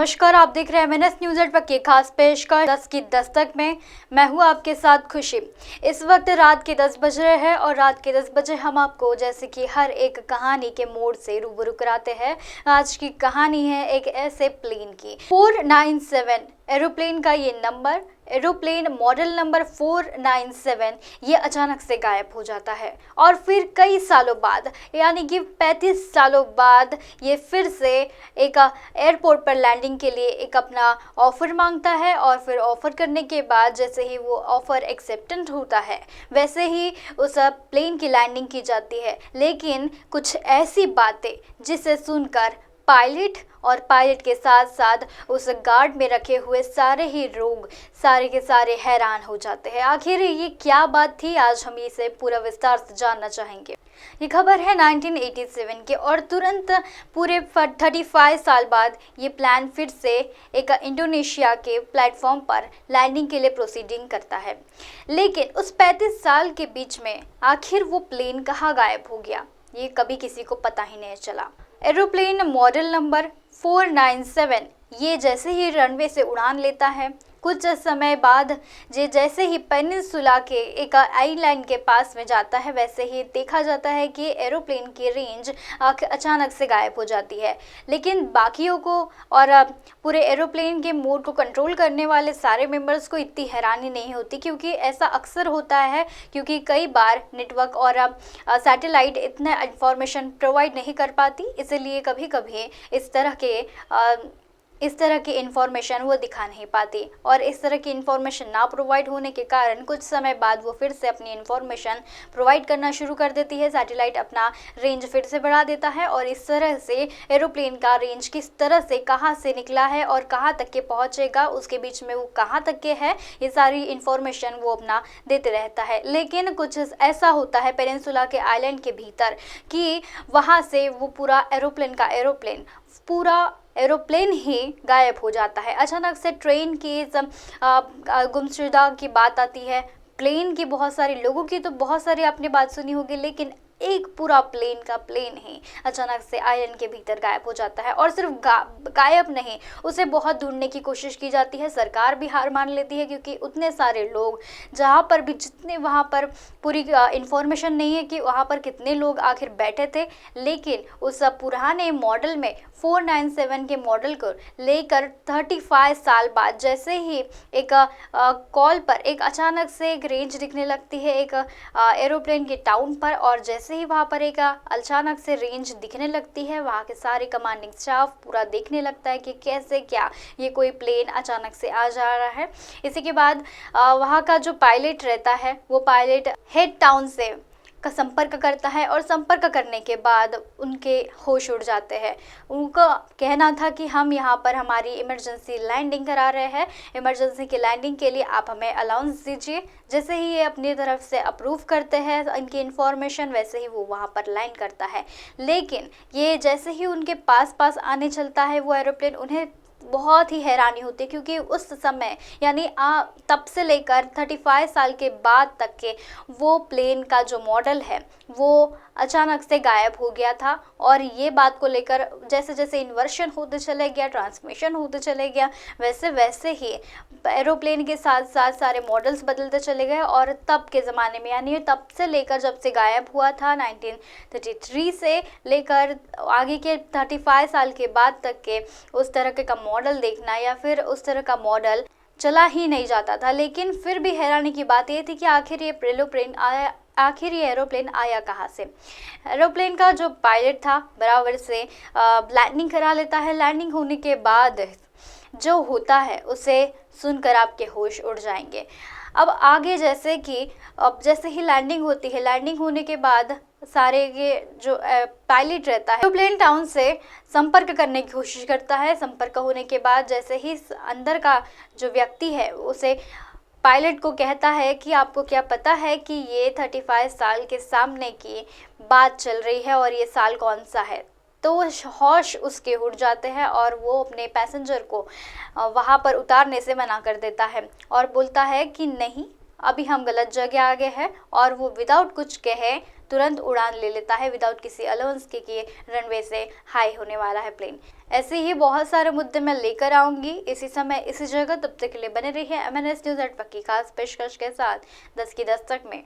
नमस्कार, आप देख रहे हैं MNS न्यूज नेटवर्क की खास पेशकश 10 की दस्तक में। मैं हूं आपके साथ खुशी। इस वक्त रात के 10 बज रहे हैं और रात के 10 बजे हम आपको जैसे कि हर एक कहानी के मोड़ से रूबरू कराते हैं। आज की कहानी है एक ऐसे प्लेन की। 497 एरोप्लेन का ये नंबर, एरोप्लेन मॉडल नंबर 497 ये अचानक से गायब हो जाता है और फिर कई सालों बाद यानी कि 35 सालों बाद ये फिर से एक एयरपोर्ट पर लैंडिंग के लिए एक अपना ऑफर मांगता है और फिर ऑफर करने के बाद जैसे ही वो ऑफर एक्सेप्टेंट होता है वैसे ही उस प्लेन की लैंडिंग की जाती है। लेकिन कुछ ऐसी बातें जिसे सुनकर पायलट और पायलट के साथ साथ उस गार्ड में रखे हुए सारे ही लोग सारे के सारे हैरान हो जाते हैं। आखिर ये क्या बात थी, आज हम इसे पूरा विस्तार से जानना चाहेंगे। ये खबर है 1987 की और तुरंत पूरे 35 साल बाद ये प्लान फिर से एक इंडोनेशिया के प्लेटफॉर्म पर लैंडिंग के लिए प्रोसीडिंग करता है। लेकिन उस 35 साल के बीच में आखिर वो प्लेन कहाँ गायब हो गया, ये कभी किसी को पता ही नहीं चला। एरोप्लेन मॉडल नंबर 497 ये जैसे ही रनवे से उड़ान लेता है, कुछ समय बाद ये जैसे ही पेनिनसुला के एक आइलैंड के पास में जाता है वैसे ही देखा जाता है कि एरोप्लेन की रेंज अचानक से गायब हो जाती है। लेकिन बाकियों को और पूरे एरोप्लेन के मोड को कंट्रोल करने वाले सारे मेंबर्स को इतनी हैरानी नहीं होती, क्योंकि ऐसा अक्सर होता है क्योंकि कई बार नेटवर्क और सैटेलाइट इतना इंफॉर्मेशन प्रोवाइड नहीं कर पाती, इसलिए कभी कभी इस तरह की इन्फॉर्मेशन वो दिखा नहीं पाती और इस तरह की इन्फॉर्मेशन ना प्रोवाइड होने के कारण कुछ समय बाद वो फिर से अपनी इन्फॉर्मेशन प्रोवाइड करना शुरू कर देती है। सैटेलाइट अपना रेंज फिर से बढ़ा देता है और इस तरह से एरोप्लेन का रेंज किस तरह से कहाँ से निकला है और कहाँ तक के पहुँचेगा, उसके बीच में वो कहाँ तक के है, ये सारी इन्फॉर्मेशन वो अपना देते रहता है। लेकिन कुछ ऐसा होता है पेनिनसुला के आइलैंड के भीतर कि वहाँ से वो पूरा एरोप्लेन ही गायब हो जाता है। अचानक से ट्रेन की गुमशुदा की बात आती है। प्लेन की बहुत सारे लोगों की तो बहुत सारी आपने बात सुनी होगी, लेकिन एक पूरा प्लेन ही अचानक से आइलैंड के भीतर गायब हो जाता है। और सिर्फ गायब नहीं, उसे बहुत ढूंढने की कोशिश की जाती है। सरकार भी हार मान लेती है क्योंकि उतने सारे लोग जहाँ पर भी जितने वहाँ पर पूरी इंफॉर्मेशन नहीं है कि वहाँ पर कितने लोग आखिर बैठे थे। लेकिन उस पुराने मॉडल में 497 के मॉडल को लेकर 35 साल बाद जैसे ही एक कॉल पर एक अचानक से एक रेंज दिखने लगती है एक एरोप्लेन के टाउन पर, और जैसे ही वहाँ पर एक अचानक से रेंज दिखने लगती है, वहाँ के सारे कमांडिंग स्टाफ पूरा देखने लगता है कि कैसे क्या ये कोई प्लेन अचानक से आ जा रहा है। इसी के बाद वहाँ का जो पायलट रहता है वो पायलट हेड टाउन से का संपर्क करता है और संपर्क करने के बाद उनके होश उड़ जाते हैं। उनका कहना था कि हम यहाँ पर हमारी इमरजेंसी लैंडिंग करा रहे हैं, इमरजेंसी की लैंडिंग के लिए आप हमें अलाउंस दीजिए। जैसे ही ये अपनी तरफ से अप्रूव करते हैं इनकी इन्फॉर्मेशन, वैसे ही वो वहाँ पर लैंड करता है। लेकिन ये जैसे ही उनके पास आने चलता है वो एरोप्लेन, उन्हें बहुत ही हैरानी होती है क्योंकि उस समय यानी तब से लेकर 35 साल के बाद तक के वो प्लेन का जो मॉडल है वो अचानक से गायब हो गया था। और ये बात को लेकर जैसे जैसे इन्वर्शन होते चले गया, ट्रांसमिशन होते चले गया, वैसे वैसे ही एरोप्लेन के साथ साथ सारे मॉडल्स बदलते चले गए। और तब के ज़माने में यानी तब से लेकर जब से गायब हुआ था 1933 से लेकर आगे के 35 साल के बाद तक के उस तरह का मॉडल देखना या फिर उस तरह का मॉडल चला ही नहीं जाता था। लेकिन फिर भी हैरानी की बात ये थी कि आखिर ये एरोप्लेन आया कहाँ से। एरोप्लेन का जो पायलट था बराबर से लैंडिंग करा लेता है। लैंडिंग होने के बाद जो होता है उसे सुनकर आपके होश उड़ जाएंगे। अब आगे जैसे ही लैंडिंग होती है, लैंडिंग होने के बाद सारे ये जो पायलट रहता है एरोप्लेन टाउन से संपर्क करने की कोशिश करता है। संपर्क होने के बाद जैसे ही अंदर का जो व्यक्ति है उसे पायलट को कहता है कि आपको क्या पता है कि ये 35 साल के सामने की बात चल रही है और ये साल कौन सा है। तो होश उसके उड़ जाते हैं और वो अपने पैसेंजर को वहाँ पर उतारने से मना कर देता है और बोलता है कि नहीं, अभी हम गलत जगह आ गए हैं, और वो विदाउट कुछ कहे तुरंत उड़ान ले लेता है, विदाउट किसी अलाउंस के कि रनवे से हाई होने वाला है प्लेन। ऐसे ही बहुत सारे मुद्दे मैं लेकर आऊंगी इसी समय इसी जगह। तब तक के लिए बने रहिए MNS न्यूज़ एट पक्की खास पेशकश के साथ 10 की दस्तक में।